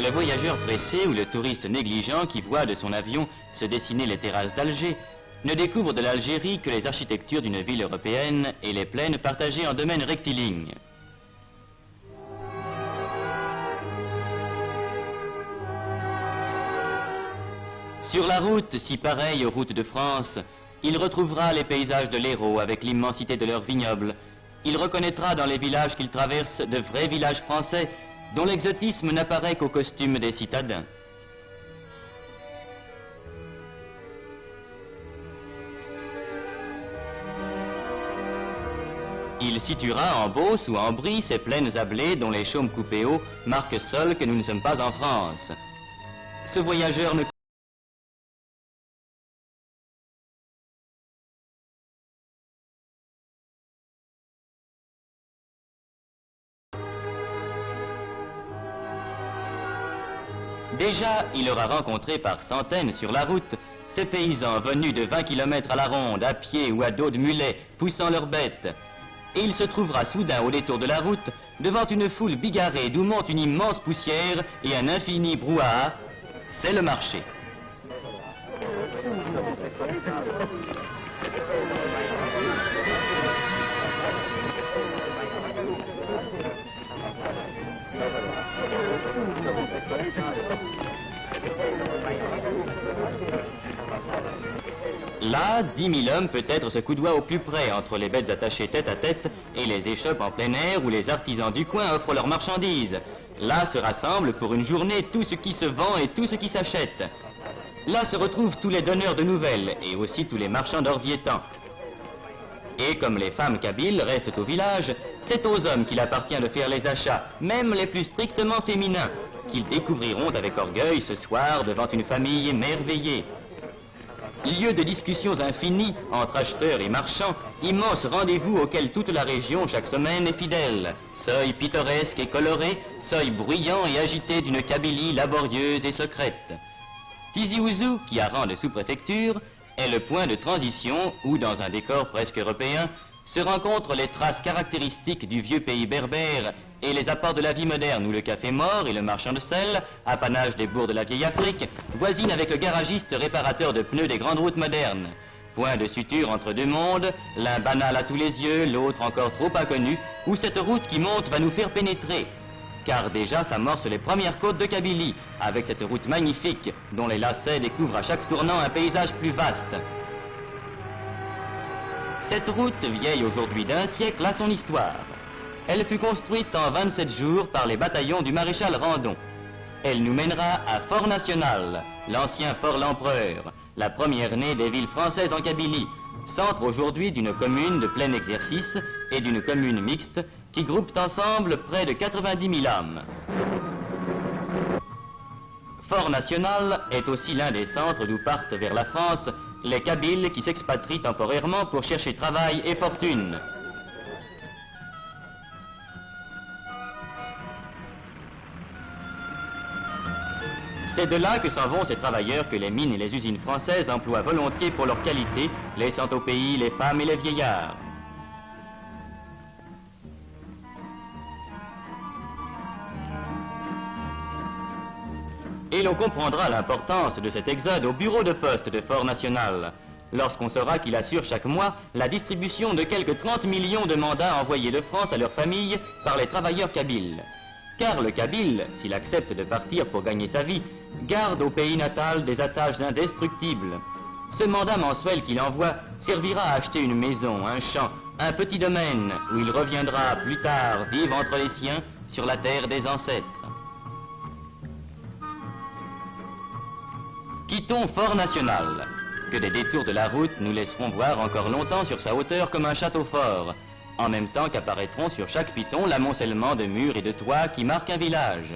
le voyageur pressé ou le touriste négligent qui voit de son avion se dessiner les terrasses d'Alger ne découvre de l'Algérie que les architectures d'une ville européenne et les plaines partagées en domaines rectilignes. Sur la route, si pareille aux routes de France, il retrouvera les paysages de l'Hérault avec l'immensité de leurs vignobles. Il reconnaîtra dans les villages qu'il traverse de vrais villages français dont l'exotisme n'apparaît qu'au costume des citadins. Il situera en Beauce ou en Brie ces plaines à blé dont les chaumes coupés hauts marquent seuls que nous ne sommes pas en France. Ce voyageur ne Déjà, il aura rencontré par centaines sur la route ces paysans venus de 20 km à la ronde, à pied ou à dos de mulet, poussant leurs bêtes. Et il se trouvera soudain au détour de la route, devant une foule bigarrée d'où monte une immense poussière et un infini brouhaha. C'est le marché. Là, 10 000 hommes peut-être se coudoient au plus près entre les bêtes attachées tête à tête et les échoppes en plein air où les artisans du coin offrent leurs marchandises. Là se rassemble pour une journée tout ce qui se vend et tout ce qui s'achète. Là se retrouvent tous les donneurs de nouvelles et aussi tous les marchands d'orviétans. Et comme les femmes kabyles restent au village, c'est aux hommes qu'il appartient de faire les achats, même les plus strictement féminins, qu'ils découvriront avec orgueil ce soir devant une famille émerveillée. Lieu de discussions infinies entre acheteurs et marchands, immense rendez-vous auquel toute la région chaque semaine est fidèle. Seuil pittoresque et coloré, seuil bruyant et agité d'une Kabylie laborieuse et secrète. Tizi Ouzou, qui a rang de sous-préfecture, est le point de transition où, dans un décor presque européen, se rencontrent les traces caractéristiques du vieux pays berbère et les apports de la vie moderne où le café mort et le marchand de sel, apanage des bourgs de la vieille Afrique, voisinent avec le garagiste réparateur de pneus des grandes routes modernes. Point de suture entre deux mondes, l'un banal à tous les yeux, l'autre encore trop inconnu, où cette route qui monte va nous faire pénétrer. Car déjà s'amorcent les premières côtes de Kabylie, avec cette route magnifique dont les lacets découvrent à chaque tournant un paysage plus vaste. Cette route, vieille aujourd'hui d'un siècle, a son histoire. Elle fut construite en 27 jours par les bataillons du maréchal Randon. Elle nous mènera à Fort National, l'ancien Fort l'Empereur, la première née des villes françaises en Kabylie, centre aujourd'hui d'une commune de plein exercice et d'une commune mixte qui groupent ensemble près de 90 000 âmes. Fort National est aussi l'un des centres d'où partent vers la France les Kabyles qui s'expatrient temporairement pour chercher travail et fortune. C'est de là que s'en vont ces travailleurs que les mines et les usines françaises emploient volontiers pour leur qualité, laissant au pays les femmes et les vieillards. Et l'on comprendra l'importance de cet exode au bureau de poste de Fort National, lorsqu'on saura qu'il assure chaque mois la distribution de quelques 30 millions de mandats envoyés de France à leurs familles par les travailleurs kabyles. Car le Kabyle, s'il accepte de partir pour gagner sa vie, garde au pays natal des attaches indestructibles. Ce mandat mensuel qu'il envoie servira à acheter une maison, un champ, un petit domaine où il reviendra plus tard vivre entre les siens sur la terre des ancêtres. Quittons Fort National, que des détours de la route nous laisseront voir encore longtemps sur sa hauteur comme un château fort, en même temps qu'apparaîtront sur chaque piton l'amoncellement de murs et de toits qui marquent un village.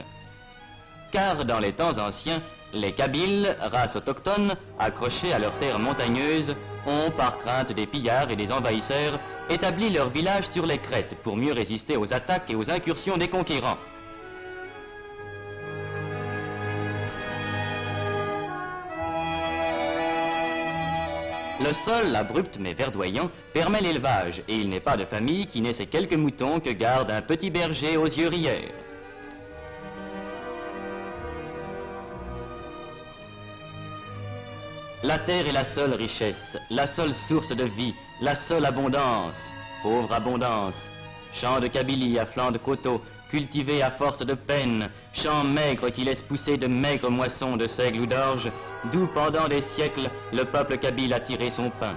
Car dans les temps anciens, les Kabyles, race autochtone, accrochés à leurs terres montagneuses, ont, par crainte des pillards et des envahisseurs, établi leur village sur les crêtes pour mieux résister aux attaques et aux incursions des conquérants. Le sol, abrupt mais verdoyant, permet l'élevage et il n'est pas de famille qui n'ait ces quelques moutons que garde un petit berger aux yeux rieurs. La terre est la seule richesse, la seule source de vie, la seule abondance. Pauvre abondance. Champs de Kabylie à flanc de coteaux, cultivés à force de peine, champs maigres qui laissent pousser de maigres moissons de seigle ou d'orge, d'où pendant des siècles le peuple kabyle a tiré son pain.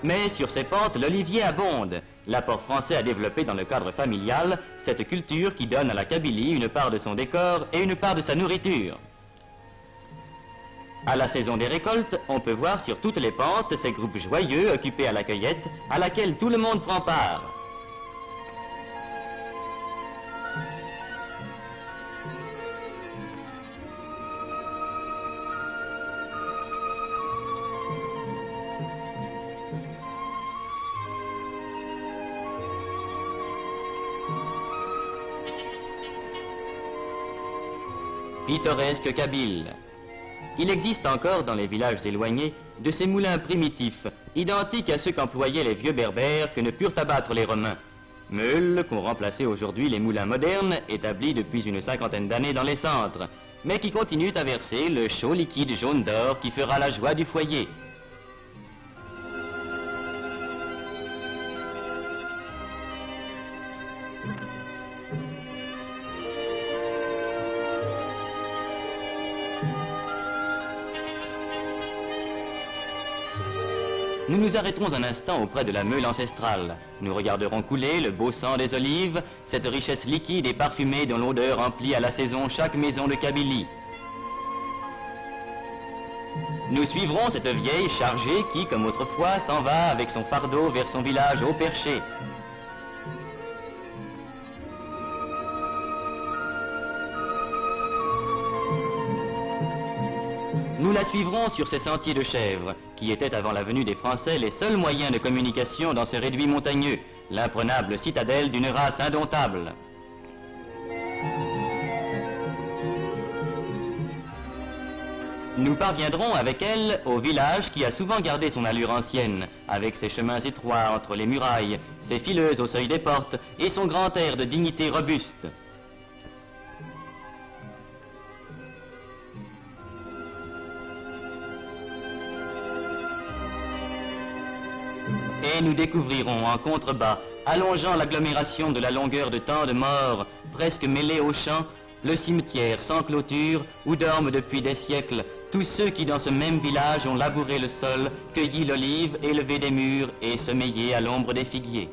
Mais sur ces pentes, l'olivier abonde. L'apport français a développé dans le cadre familial cette culture qui donne à la Kabylie une part de son décor et une part de sa nourriture. À la saison des récoltes, on peut voir sur toutes les pentes ces groupes joyeux occupés à la cueillette, à laquelle tout le monde prend part. Pittoresque kabyle. Il existe encore dans les villages éloignés de ces moulins primitifs, identiques à ceux qu'employaient les vieux berbères que ne purent abattre les Romains. Meules qu'ont remplacé aujourd'hui les moulins modernes, établis depuis une cinquantaine d'années dans les centres, mais qui continuent à verser le chaud liquide jaune d'or qui fera la joie du foyer. Nous nous arrêterons un instant auprès de la meule ancestrale. Nous regarderons couler le beau sang des olives, cette richesse liquide et parfumée dont l'odeur emplit à la saison chaque maison de Kabylie. Nous suivrons cette vieille chargée qui, comme autrefois, s'en va avec son fardeau vers son village haut perché. Nous la suivrons sur ces sentiers de chèvres, qui étaient avant la venue des Français les seuls moyens de communication dans ce réduit montagneux, l'imprenable citadelle d'une race indomptable. Nous parviendrons avec elle au village qui a souvent gardé son allure ancienne, avec ses chemins étroits entre les murailles, ses fileuses au seuil des portes et son grand air de dignité robuste. Et nous découvrirons en contrebas, allongeant l'agglomération de la longueur de tant de morts, presque mêlés aux champs, le cimetière sans clôture où dorment depuis des siècles tous ceux qui dans ce même village ont labouré le sol, cueilli l'olive, élevé des mûres et sommeillé à l'ombre des figuiers.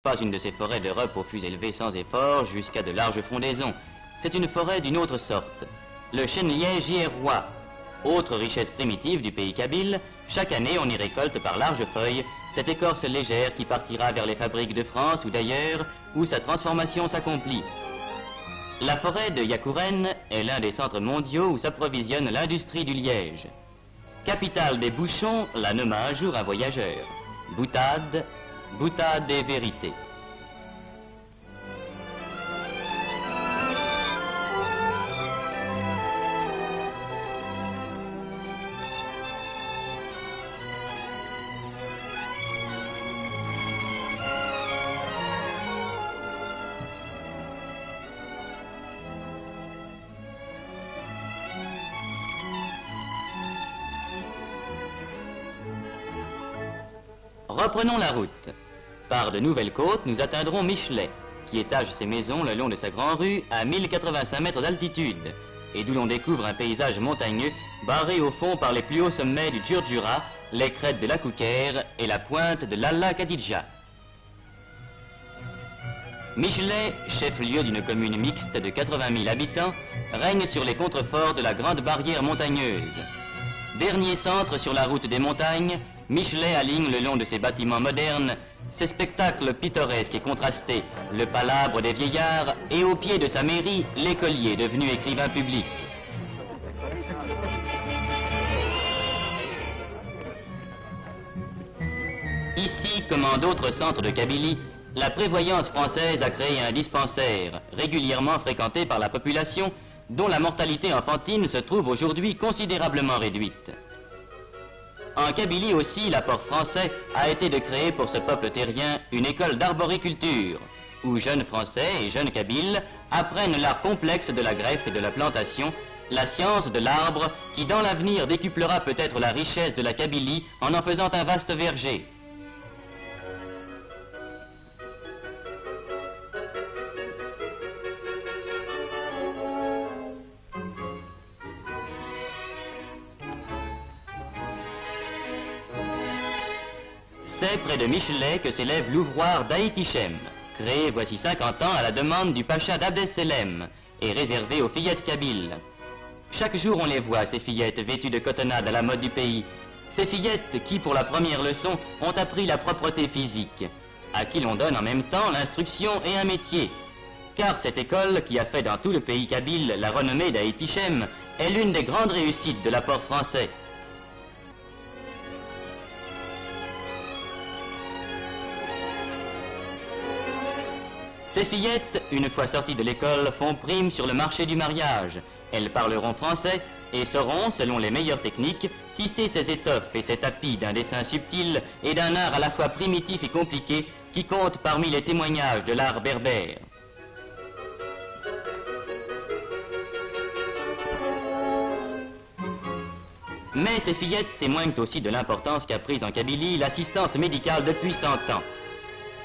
Pas une de ces forêts d'Europe aux fûts élevés sans effort jusqu'à de larges frondaisons. C'est une forêt d'une autre sorte. Le chêne-liège j'y est roi. Autre richesse primitive du pays kabyle, chaque année on y récolte par larges feuilles cette écorce légère qui partira vers les fabriques de France ou d'ailleurs où sa transformation s'accomplit. La forêt de Yakouren est l'un des centres mondiaux où s'approvisionne l'industrie du liège. Capitale des bouchons, la nomma un jour un voyageur. Boutade, boutade et vérité. Reprenons la route. Par de nouvelles côtes, nous atteindrons Michelet, qui étage ses maisons le long de sa grande rue à 1085 mètres d'altitude, et d'où l'on découvre un paysage montagneux barré au fond par les plus hauts sommets du Djurdjura, les crêtes de la Kouker et la pointe de l'Alla Khadidja. Michelet, chef-lieu d'une commune mixte de 80 000 habitants, règne sur les contreforts de la grande barrière montagneuse. Dernier centre sur la route des montagnes, Michelet aligne le long de ses bâtiments modernes ses spectacles pittoresques et contrastés, le palabre des vieillards et au pied de sa mairie, l'écolier devenu écrivain public. Ici, comme en d'autres centres de Kabylie, la prévoyance française a créé un dispensaire, régulièrement fréquenté par la population, dont la mortalité enfantine se trouve aujourd'hui considérablement réduite. En Kabylie aussi, l'apport français a été de créer pour ce peuple terrien une école d'arboriculture, où jeunes Français et jeunes Kabyles apprennent l'art complexe de la greffe et de la plantation, la science de l'arbre qui dans l'avenir décuplera peut-être la richesse de la Kabylie en faisant un vaste verger. C'est près de Michelet que s'élève l'ouvroir d'Aït-Ichem, créé voici 50 ans à la demande du pacha d'Abdesselem et réservé aux fillettes kabyles. Chaque jour on les voit, ces fillettes vêtues de cotonnade à la mode du pays, ces fillettes qui pour la première leçon ont appris la propreté physique, à qui l'on donne en même temps l'instruction et un métier. Car cette école, qui a fait dans tout le pays kabyle la renommée d'Aït-Ichem, est l'une des grandes réussites de l'apport français. Ces fillettes, une fois sorties de l'école, font prime sur le marché du mariage. Elles parleront français et sauront, selon les meilleures techniques, tisser ces étoffes et ces tapis d'un dessin subtil et d'un art à la fois primitif et compliqué qui compte parmi les témoignages de l'art berbère. Mais ces fillettes témoignent aussi de l'importance qu'a prise en Kabylie l'assistance médicale depuis 100 ans.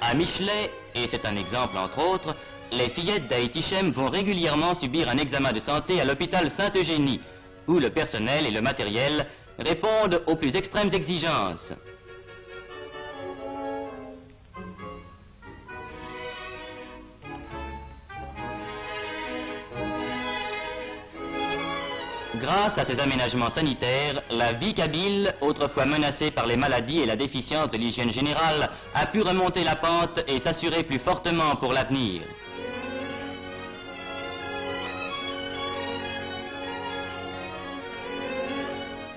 À Michelet, et c'est un exemple entre autres, les fillettes d'Aït-Ichem vont régulièrement subir un examen de santé à l'hôpital Sainte-Eugénie, où le personnel et le matériel répondent aux plus extrêmes exigences. Grâce à ces aménagements sanitaires, la vie kabyle, autrefois menacée par les maladies et la déficience de l'hygiène générale, a pu remonter la pente et s'assurer plus fortement pour l'avenir.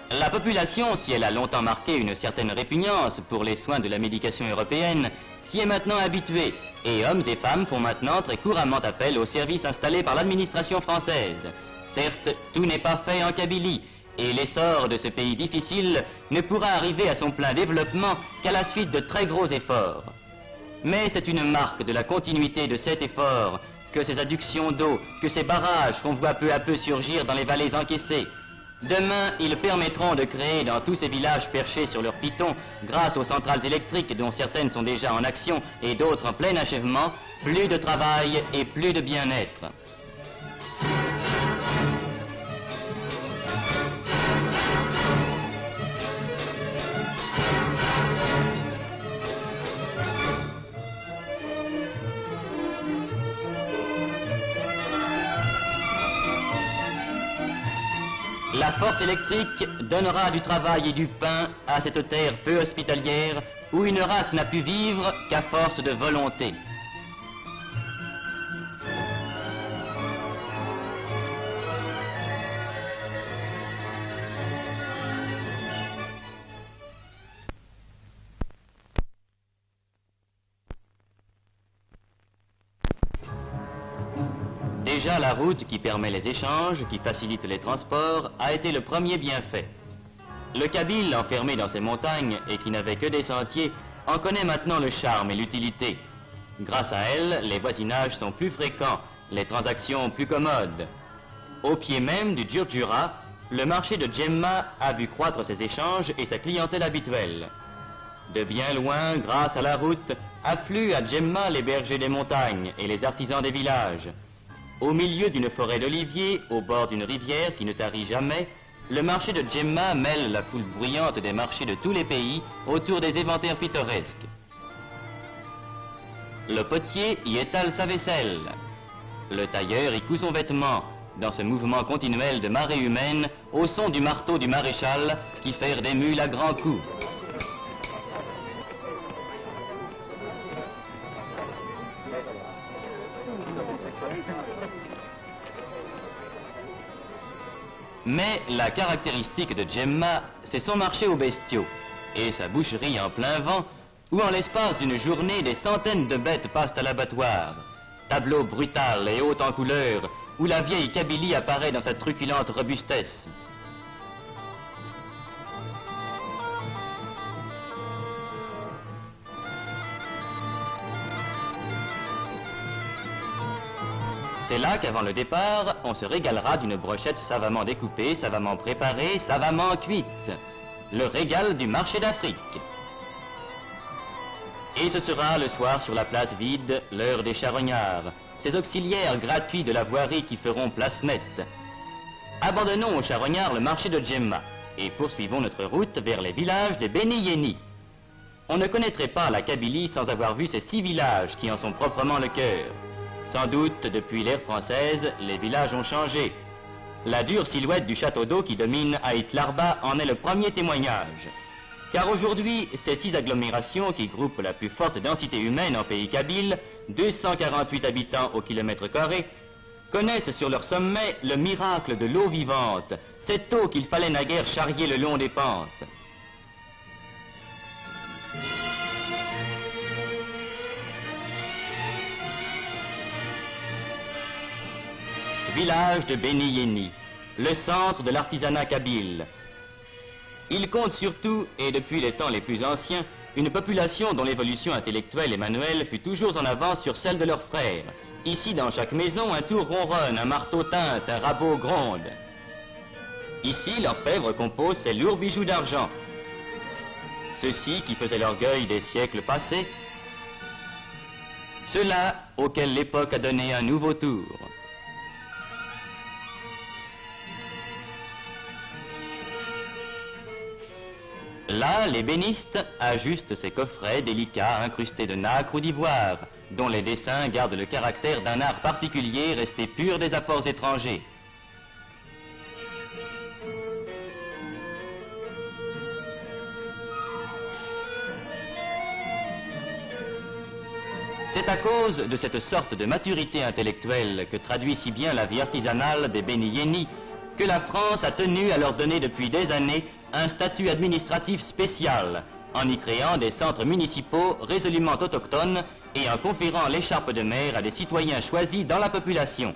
La population, si elle a longtemps marqué une certaine répugnance pour les soins de la médication européenne, s'y est maintenant habituée, et hommes et femmes font maintenant très couramment appel aux services installés par l'administration française. Certes, tout n'est pas fait en Kabylie, et l'essor de ce pays difficile ne pourra arriver à son plein développement qu'à la suite de très gros efforts. Mais c'est une marque de la continuité de cet effort que ces adductions d'eau, que ces barrages qu'on voit peu à peu surgir dans les vallées encaissées. Demain, ils permettront de créer dans tous ces villages perchés sur leurs pitons, grâce aux centrales électriques dont certaines sont déjà en action et d'autres en plein achèvement, plus de travail et plus de bien-être. La force électrique donnera du travail et du pain à cette terre peu hospitalière où une race n'a pu vivre qu'à force de volonté. Déjà, la route qui permet les échanges, qui facilite les transports, a été le premier bienfait. Le Kabyle, enfermé dans ses montagnes et qui n'avait que des sentiers, en connaît maintenant le charme et l'utilité. Grâce à elle, les voisinages sont plus fréquents, les transactions plus commodes. Au pied même du Djurdjura, le marché de Djemma a vu croître ses échanges et sa clientèle habituelle. De bien loin, grâce à la route, affluent à Djemma les bergers des montagnes et les artisans des villages. Au milieu d'une forêt d'oliviers, au bord d'une rivière qui ne tarit jamais, le marché de Djemma mêle la foule bruyante des marchés de tous les pays autour des éventaires pittoresques. Le potier y étale sa vaisselle. Le tailleur y coud son vêtement, dans ce mouvement continuel de marée humaine, au son du marteau du maréchal qui ferre des mules à grands coups. Mais la caractéristique de Djemma, c'est son marché aux bestiaux et sa boucherie en plein vent, où en l'espace d'une journée, des centaines de bêtes passent à l'abattoir. Tableau brutal et haut en couleur, où la vieille Kabylie apparaît dans sa truculente robustesse. C'est là qu'avant le départ, on se régalera d'une brochette savamment découpée, savamment préparée, savamment cuite. Le régal du marché d'Afrique. Et ce sera le soir sur la place vide, l'heure des charognards, ces auxiliaires gratuits de la voirie qui feront place nette. Abandonnons aux charognards le marché de Djemma et poursuivons notre route vers les villages des Beni Yeni. On ne connaîtrait pas la Kabylie sans avoir vu ces 6 villages qui en sont proprement le cœur. Sans doute, depuis l'ère française, les villages ont changé. La dure silhouette du château d'eau qui domine Aït Larba en est le premier témoignage. Car aujourd'hui, ces 6 agglomérations qui groupent la plus forte densité humaine en pays kabyle, 248 habitants au kilomètre carré, connaissent sur leur sommet le miracle de l'eau vivante, cette eau qu'il fallait naguère charrier le long des pentes. Village de Beni Yeni, le centre de l'artisanat kabyle. Il compte surtout, et depuis les temps les plus anciens, une population dont l'évolution intellectuelle et manuelle fut toujours en avance sur celle de leurs frères. Ici, dans chaque maison, un tour ronronne, un marteau teinte, un rabot gronde. Ici, l'orfèvre compose ses lourds bijoux d'argent. Ceux-ci qui faisaient l'orgueil des siècles passés, ceux-là auxquels l'époque a donné un nouveau tour. Là, l'ébéniste ajuste ses coffrets délicats incrustés de nacre ou d'ivoire, dont les dessins gardent le caractère d'un art particulier resté pur des apports étrangers. C'est à cause de cette sorte de maturité intellectuelle que traduit si bien la vie artisanale des Beni Yeni que la France a tenu à leur donner depuis des années un statut administratif spécial, en y créant des centres municipaux résolument autochtones et en conférant l'écharpe de maire à des citoyens choisis dans la population.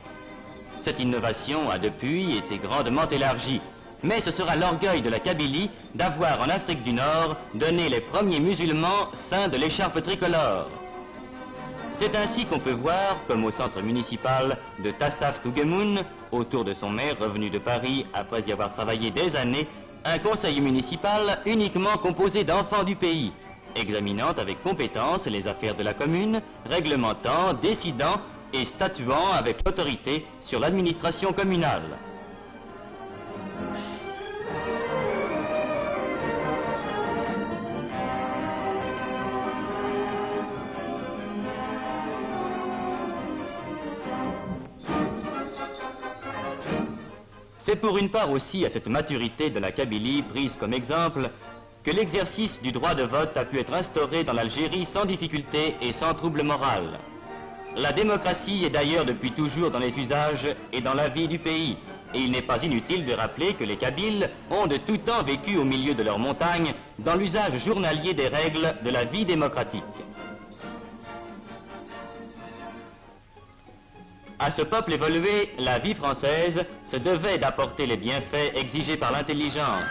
Cette innovation a depuis été grandement élargie, mais ce sera l'orgueil de la Kabylie d'avoir en Afrique du Nord donné les premiers musulmans saints de l'écharpe tricolore. C'est ainsi qu'on peut voir, comme au centre municipal de Tassaf Tougemoun, autour de son maire revenu de Paris après y avoir travaillé des années, un conseil municipal uniquement composé d'enfants du pays, examinant avec compétence les affaires de la commune, réglementant, décidant et statuant avec l'autorité sur l'administration communale. C'est pour une part aussi à cette maturité de la Kabylie prise comme exemple que l'exercice du droit de vote a pu être instauré dans l'Algérie sans difficulté et sans trouble moral. La démocratie est d'ailleurs depuis toujours dans les usages et dans la vie du pays, et il n'est pas inutile de rappeler que les Kabyles ont de tout temps vécu au milieu de leurs montagnes dans l'usage journalier des règles de la vie démocratique. À ce peuple évolué, la vie française se devait d'apporter les bienfaits exigés par l'intelligence.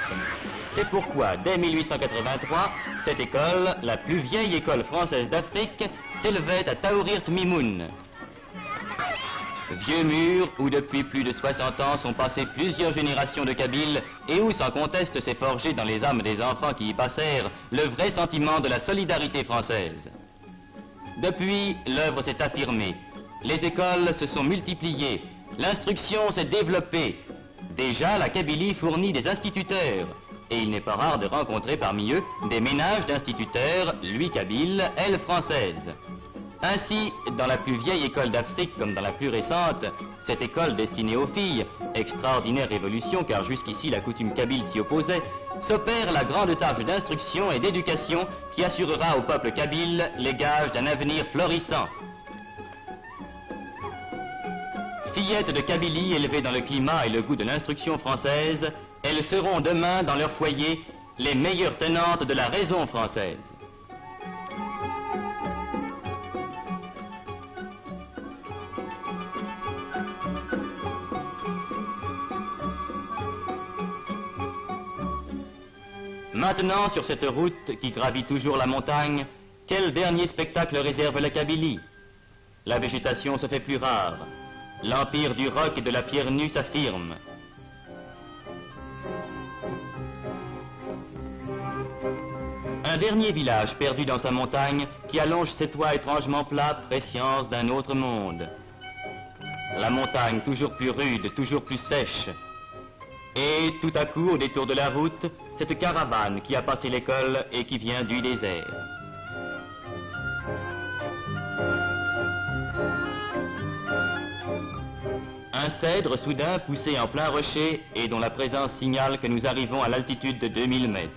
C'est pourquoi, dès 1883, cette école, la plus vieille école française d'Afrique, s'élevait à Taourirt Mimoun. Vieux mur où depuis plus de 60 ans sont passées plusieurs générations de Kabyles et où sans conteste s'est forgé dans les âmes des enfants qui y passèrent le vrai sentiment de la solidarité française. Depuis, l'œuvre s'est affirmée. Les écoles se sont multipliées, l'instruction s'est développée. Déjà, la Kabylie fournit des instituteurs, et il n'est pas rare de rencontrer parmi eux des ménages d'instituteurs, lui kabyle, elle française. Ainsi, dans la plus vieille école d'Afrique comme dans la plus récente, cette école destinée aux filles, extraordinaire révolution car jusqu'ici la coutume kabyle s'y opposait, s'opère la grande tâche d'instruction et d'éducation qui assurera au peuple kabyle les gages d'un avenir florissant. Fillettes de Kabylie élevées dans le climat et le goût de l'instruction française, elles seront demain dans leur foyer les meilleures tenantes de la raison française. Maintenant, sur cette route qui gravit toujours la montagne, quel dernier spectacle réserve la Kabylie? La végétation se fait plus rare. L'empire du roc et de la pierre nue s'affirme. Un dernier village perdu dans sa montagne qui allonge ses toits étrangement plats, prescience d'un autre monde. La montagne toujours plus rude, toujours plus sèche. Et tout à coup, au détour de la route, cette caravane qui a passé l'école et qui vient du désert. Un cèdre soudain poussé en plein rocher et dont la présence signale que nous arrivons à l'altitude de 2000 mètres.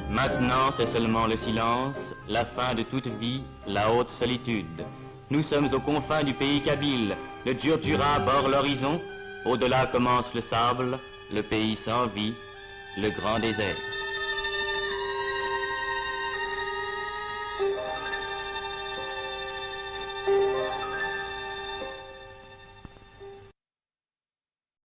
Maintenant, c'est seulement le silence, la fin de toute vie, la haute solitude. Nous sommes aux confins du pays kabyle, le Djurdjura bord l'horizon, au-delà commence le sable, le pays sans vie, le grand désert.